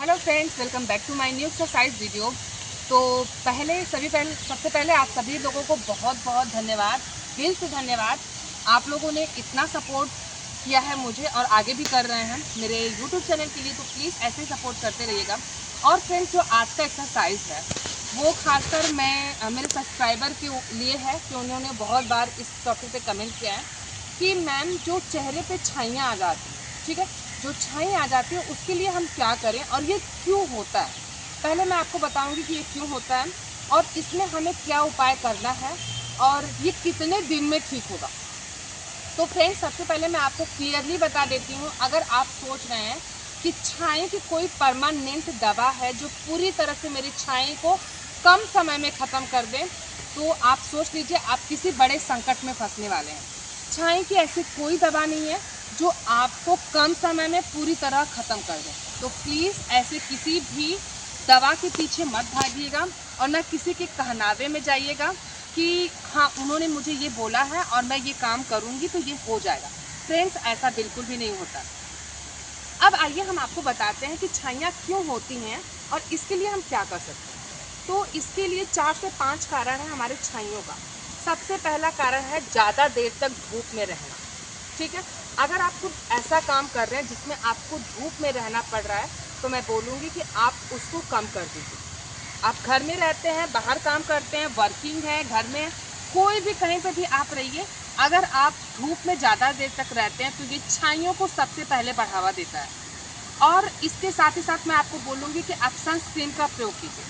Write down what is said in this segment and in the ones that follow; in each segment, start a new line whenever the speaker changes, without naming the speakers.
Hello friends, welcome back to my new exercise video. तो सबसे पहले आप सभी लोगों को बहुत बहुत धन्यवाद, दिल से धन्यवाद। आप लोगों ने इतना सपोर्ट किया है मुझे और आगे भी कर रहे हैं मेरे यूट्यूब चैनल के लिए, तो प्लीज़ ऐसे ही सपोर्ट करते रहिएगा। और फ्रेंड्स, जो आज का एक्सरसाइज है वो खासकर मैं मेरे सब्सक्राइबर के लिए है कि उन्होंने बहुत बार इस टॉपिक पे कमेंट किया है कि मैम जो चेहरे पे छाइयाँ आ जाती हैं, ठीक है, जो छाई आ जाती है उसके लिए हम क्या करें और ये क्यों होता है। पहले मैं आपको बताऊंगी कि ये क्यों होता है और इसमें हमें क्या उपाय करना है और ये कितने दिन में ठीक होगा। तो फ्रेंड्स, सबसे पहले मैं आपको क्लियरली बता देती हूँ, अगर आप सोच रहे हैं कि छाई की कोई परमानेंट दवा है जो पूरी तरह से मेरी छाई को कम समय में ख़त्म कर दे, तो आप सोच लीजिए आप किसी बड़े संकट में फंसने वाले हैं। छाई की ऐसी कोई दवा नहीं है जो आपको कम समय में पूरी तरह ख़त्म कर दे। तो प्लीज़ ऐसे किसी भी दवा के पीछे मत भागिएगा और ना किसी के कहनावे में जाइएगा कि हाँ उन्होंने मुझे ये बोला है और मैं ये काम करूँगी तो ये हो जाएगा। फ्रेंड्स, ऐसा बिल्कुल भी नहीं होता। अब आइए हम आपको बताते हैं कि छाइयाँ क्यों होती हैं और इसके लिए हम क्या कर सकते हैं। तो इसके लिए 4 से 5 कारण है हमारे छाइयों का। सबसे पहला कारण है ज़्यादा देर तक धूप में रहना। ठीक है, अगर आप कुछ ऐसा काम कर रहे हैं जिसमें आपको धूप में रहना पड़ रहा है तो मैं बोलूँगी कि आप उसको कम कर दीजिए। आप घर में रहते हैं, बाहर काम करते हैं, वर्किंग है, घर में कोई भी कहीं पर भी आप रहिए, अगर आप धूप में ज़्यादा देर तक रहते हैं तो ये छाइयों को सबसे पहले बढ़ावा देता है। और इसके साथ ही साथ मैं आपको बोलूँगी कि आप सनस्क्रीन का प्रयोग कीजिए।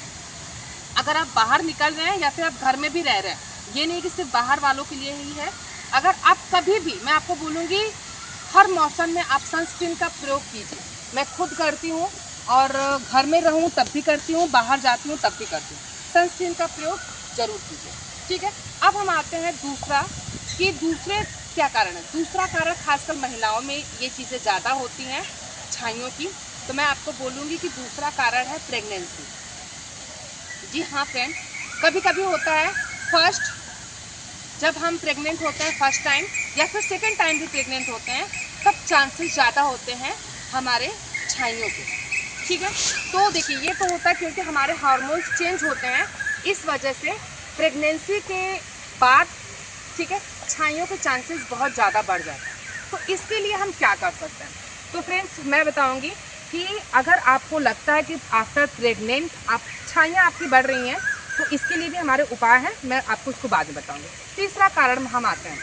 अगर आप बाहर निकल रहे हैं या फिर आप घर में भी रह रहे हैं, ये नहीं कि सिर्फ बाहर वालों के लिए ही है, अगर आप कभी भी, मैं आपको बोलूँगी हर मौसम में आप सनस्क्रीन का प्रयोग कीजिए। मैं खुद करती हूँ और घर में रहूँ तब भी करती हूँ, बाहर जाती हूँ तब भी करती हूँ। सनस्क्रीन का प्रयोग ज़रूर कीजिए। ठीक है, अब हम आते हैं दूसरे क्या कारण है। दूसरा कारण खासकर महिलाओं में ये चीज़ें ज़्यादा होती हैं छाइयों की, तो मैं आपको बोलूँगी कि दूसरा कारण है प्रेगनेंसी। जी हाँ फ्रेंड, कभी कभी होता है जब हम प्रेग्नेंट होते हैं फर्स्ट टाइम या फिर सेकंड टाइम भी प्रेग्नेंट होते हैं, तब चांसेस ज़्यादा होते हैं हमारे छाइयों के। ठीक है, तो देखिए ये तो होता है क्योंकि हमारे हार्मोन्स चेंज होते हैं, इस वजह से प्रेगनेंसी के बाद, ठीक है, छाइयों के चांसेस बहुत ज़्यादा बढ़ जाते हैं। तो इसके लिए हम क्या कर सकते हैं। तो फ्रेंड्स, मैं बताऊँगी कि अगर आपको लगता है कि आफ्टर प्रेग्नेंट आप छाइयाँ आपकी बढ़ रही हैं, तो इसके लिए भी हमारे उपाय हैं, मैं आपको उसको बाद में बताऊंगी। तीसरा कारण हम आते हैं।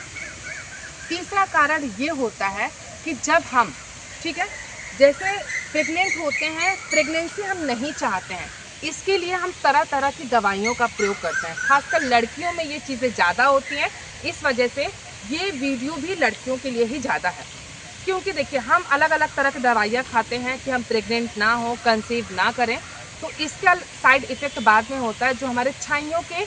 तीसरा कारण ये होता है कि जब हम, ठीक है, जैसे प्रेग्नेंट होते हैं, प्रेगनेंसी हम नहीं चाहते हैं, इसके लिए हम तरह तरह की दवाइयों का प्रयोग करते हैं। खासकर लड़कियों में ये चीज़ें ज़्यादा होती हैं, इस वजह से ये वीडियो भी लड़कियों के लिए ही ज़्यादा है। क्योंकि देखिए हम अलग अलग तरह की दवाइयाँ खाते हैं कि हम प्रेग्नेंट ना हो, कंसीव ना करें, तो इसका साइड इफ़ेक्ट बाद में होता है जो हमारे छाइयों के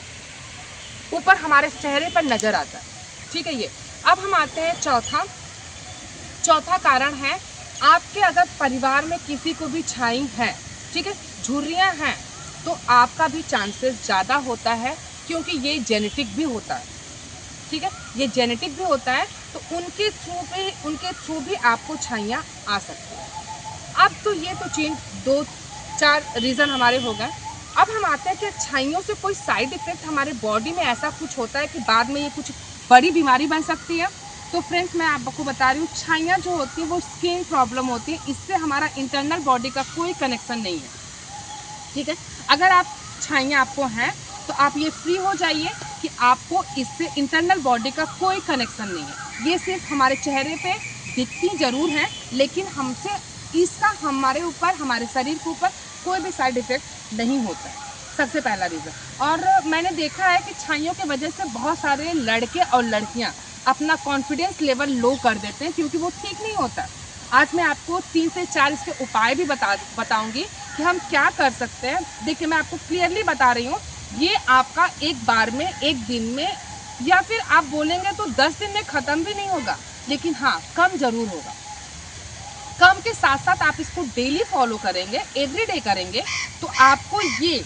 ऊपर, हमारे चेहरे पर नज़र आता है। ठीक है, ये अब हम आते हैं चौथा कारण है, आपके अगर परिवार में किसी को भी छाई है, ठीक है, झुर्रियाँ हैं, तो आपका भी चांसेस ज़्यादा होता है क्योंकि ये जेनेटिक भी होता है। ठीक है, ये जेनेटिक भी होता है, तो उनके थ्रू भी आपको छाइयाँ आ सकती हैं। अब तो ये तो चेंज 2-4 रीज़न हमारे हो गए। अब हम आते हैं कि छाइयों से कोई साइड इफ़ेक्ट हमारे बॉडी में ऐसा कुछ होता है कि बाद में ये कुछ बड़ी बीमारी बन सकती है। तो फ्रेंड्स, मैं आपको बता रही हूँ, छाइयाँ जो होती हैं वो स्किन प्रॉब्लम होती है, इससे हमारा इंटरनल बॉडी का कोई कनेक्शन नहीं है। ठीक है, अगर आप छाइयाँ आपको हैं तो आप ये फ्री हो जाइए कि आपको इससे इंटरनल बॉडी का कोई कनेक्शन नहीं है। ये सिर्फ हमारे चेहरे पे दिखती ज़रूर हैं, लेकिन हमसे इसका हमारे ऊपर, हमारे शरीर के ऊपर कोई भी साइड इफ़ेक्ट नहीं होता है। सबसे पहला रीज़न। और मैंने देखा है कि छाइयों की वजह से बहुत सारे लड़के और लड़कियाँ अपना कॉन्फिडेंस लेवल लो कर देते हैं क्योंकि वो ठीक नहीं होता। आज मैं आपको 3 से 4 इसके उपाय भी बताऊंगी कि हम क्या कर सकते हैं। देखिए, मैं आपको क्लियरली बता रही हूँ, ये आपका एक बार में, एक दिन में, या फिर आप बोलेंगे तो 10 दिन में ख़त्म भी नहीं होगा, लेकिन हाँ कम ज़रूर होगा। कम के साथ साथ आप इसको डेली फॉलो करेंगे, एवरीडे करेंगे, तो आपको ये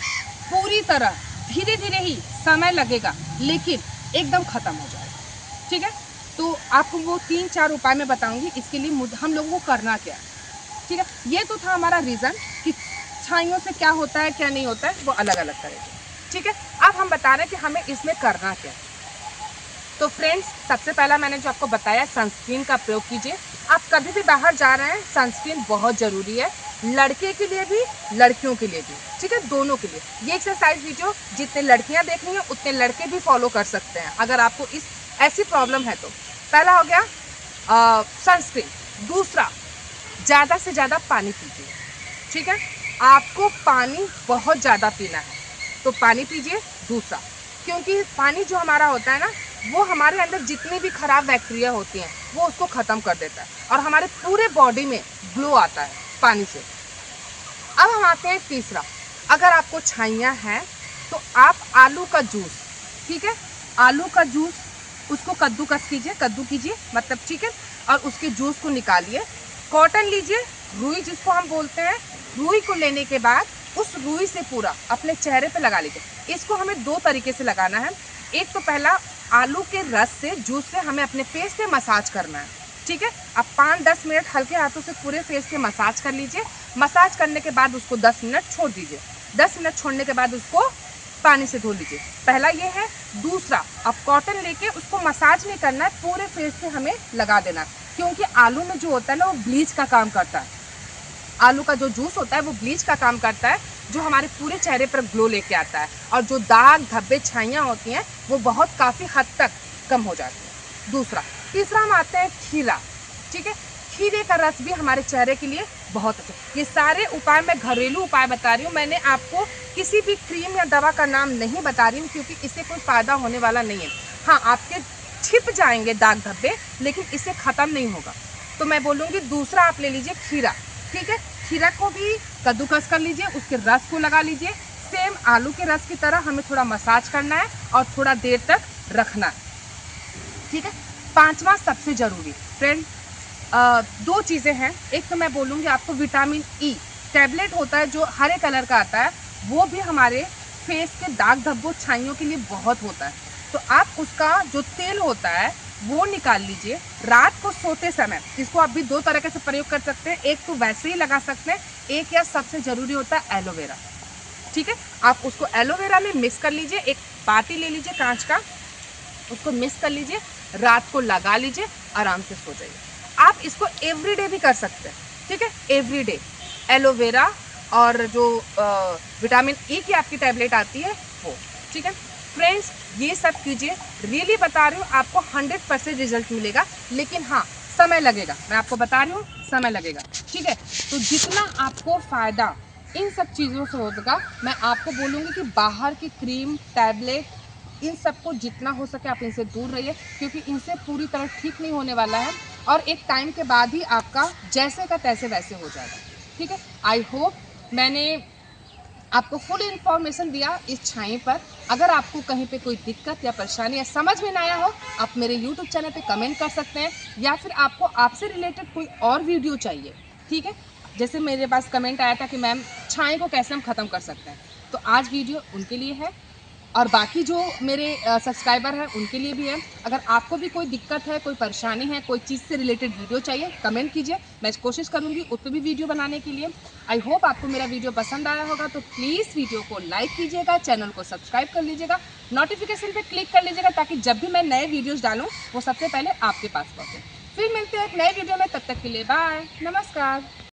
पूरी तरह धीरे धीरे ही समय लगेगा, लेकिन एकदम ख़त्म हो जाएगा। ठीक है, तो आपको वो 3-4 उपाय मैं बताऊंगी, इसके लिए हम लोगों को करना क्या है। ठीक है, ये तो था हमारा रीज़न कि छाइयों से क्या होता है क्या नहीं होता है वो अलग अलग करेंगे, ठीक है। अब हम बता रहे हैं कि हमें इसमें करना क्या है। तो फ्रेंड्स, सबसे पहला मैंने जो आपको बताया, सनस्क्रीन का प्रयोग कीजिए। आप कभी भी बाहर जा रहे हैं, सनस्क्रीन बहुत ज़रूरी है, लड़के के लिए भी लड़कियों के लिए भी, ठीक है, दोनों के लिए। ये एक्सरसाइज वीडियो जितने लड़कियां देख रही हैं उतने लड़के भी फॉलो कर सकते हैं अगर आपको इस ऐसी प्रॉब्लम है तो। पहला हो गया सनस्क्रीन। दूसरा, ज़्यादा से ज़्यादा पानी पीजिए, ठीक है। आपको पानी बहुत ज़्यादा पीना है तो पानी पीजिए। दूसरा, क्योंकि पानी जो हमारा होता है ना, वो हमारे अंदर जितनी भी खराब बैक्टीरिया होती हैं वो उसको ख़त्म कर देता है और हमारे पूरे बॉडी में ग्लो आता है पानी से। अब हम आते हैं तीसरा, अगर आपको छाइयाँ हैं तो आप आलू का जूस, ठीक है, आलू का जूस उसको कद्दूकस कीजिए, कद्दू कीजिए मतलब, ठीक है, और उसके जूस को निकालिए। कॉटन लीजिए, रुई जिसको हम बोलते हैं, रुई को लेने के बाद उस रुई से पूरा अपने चेहरे पे लगा लीजिए। इसको हमें दो तरीके से लगाना है। एक तो पहला, आलू के रस से, जूस से हमें अपने फेस पे मसाज करना है, ठीक है। अब 5-10 मिनट हल्के हाथों से पूरे फेस पे मसाज कर लीजिए। मसाज करने के बाद उसको 10 मिनट छोड़ दीजिए। 10 मिनट छोड़ने के बाद उसको पानी से धो लीजिए। पहला ये है। दूसरा, अब कॉटन लेके उसको मसाज नहीं करना है, पूरे फेस पे हमें लगा देना है, क्योंकि आलू में जो होता है ना वो ब्लीच का काम करता है। आलू का जो जूस होता है वो ब्लीच का काम करता है, जो हमारे पूरे चेहरे पर ग्लो लेके आता है और जो दाग धब्बे छाइयाँ होती हैं वो बहुत काफ़ी हद तक कम हो जाती है। दूसरा, तीसरा हम आते हैं खीरा, ठीक है। खीरे का रस भी हमारे चेहरे के लिए बहुत अच्छा। ये सारे उपाय मैं घरेलू उपाय बता रही हूँ, मैंने आपको किसी भी क्रीम या दवा का नाम नहीं बता रही हूँ, क्योंकि इससे कोई फ़ायदा होने वाला नहीं है। हाँ, आपके छिप जाएंगे दाग धब्बे, लेकिन इससे ख़त्म नहीं होगा। तो मैं बोलूँगी दूसरा आप ले लीजिए खीरा, ठीक है। खीरा को भी कद्दूकस कर लीजिए, उसके रस को लगा लीजिए। सेम आलू के रस की तरह हमें थोड़ा मसाज करना है और थोड़ा देर तक रखना है, ठीक है। पांचवा सबसे ज़रूरी फ्रेंड, दो चीज़ें हैं। एक तो मैं बोलूँगी आपको विटामिन ई टैबलेट होता है जो हरे कलर का आता है, वो भी हमारे फेस के दाग धब्बों छाइयों के लिए बहुत होता है। तो आप उसका जो तेल होता है वो निकाल लीजिए रात को सोते समय। इसको आप भी दो तरीके से प्रयोग कर सकते हैं, एक तो वैसे ही लगा सकते हैं, एक या सबसे ज़रूरी होता है एलोवेरा, ठीक है। आप उसको एलोवेरा में मिक्स कर लीजिए, एक बाटी ले लीजिए कांच का, उसको मिक्स कर लीजिए, रात को लगा लीजिए, आराम से सो जाइए। आप इसको एवरीडे भी कर सकते हैं, ठीक है, एवरीडे एलोवेरा और जो विटामिन ई की आपकी टैबलेट आती है वो, ठीक है। फ्रेंड्स, ये सब कीजिए, रियली बता रही हूँ आपको 100% रिजल्ट मिलेगा, लेकिन हाँ समय लगेगा, मैं आपको बता रही हूँ समय लगेगा, ठीक है। तो जितना आपको फ़ायदा इन सब चीज़ों से होगा, मैं आपको बोलूँगी कि बाहर की क्रीम टैबलेट इन सबको जितना हो सके आप इनसे दूर रहिए, क्योंकि इनसे पूरी तरह ठीक नहीं होने वाला है और एक टाइम के बाद ही आपका जैसे का तैसे वैसे हो जाएगा, ठीक है। आई होप मैंने आपको फुल इन्फॉर्मेशन दिया इस छाई पर। अगर आपको कहीं पे कोई दिक्कत या परेशानी या समझ में ना आया हो, आप मेरे यूट्यूब चैनल पे कमेंट कर सकते हैं, या फिर आपको आपसे रिलेटेड कोई और वीडियो चाहिए, ठीक है। जैसे मेरे पास कमेंट आया था कि मैम छाई को कैसे हम ख़त्म कर सकते हैं, तो आज वीडियो उनके लिए है और बाकी जो मेरे सब्सक्राइबर हैं उनके लिए भी है। अगर आपको भी कोई दिक्कत है, कोई परेशानी है, कोई चीज़ से रिलेटेड वीडियो चाहिए, कमेंट कीजिए, मैं कोशिश करूँगी उस पर भी वीडियो बनाने के लिए। आई होप आपको मेरा वीडियो पसंद आया होगा, तो प्लीज़ वीडियो को लाइक कीजिएगा, चैनल को सब्सक्राइब कर लीजिएगा, नोटिफिकेशन पे क्लिक कर लीजिएगा, ताकि जब भी मैं नए वीडियोज़ डालूँ वो सबसे पहले आपके पास पहुँचे। फिर मिलते हैं एक नए वीडियो में, तब तक के लिए बाय, नमस्कार।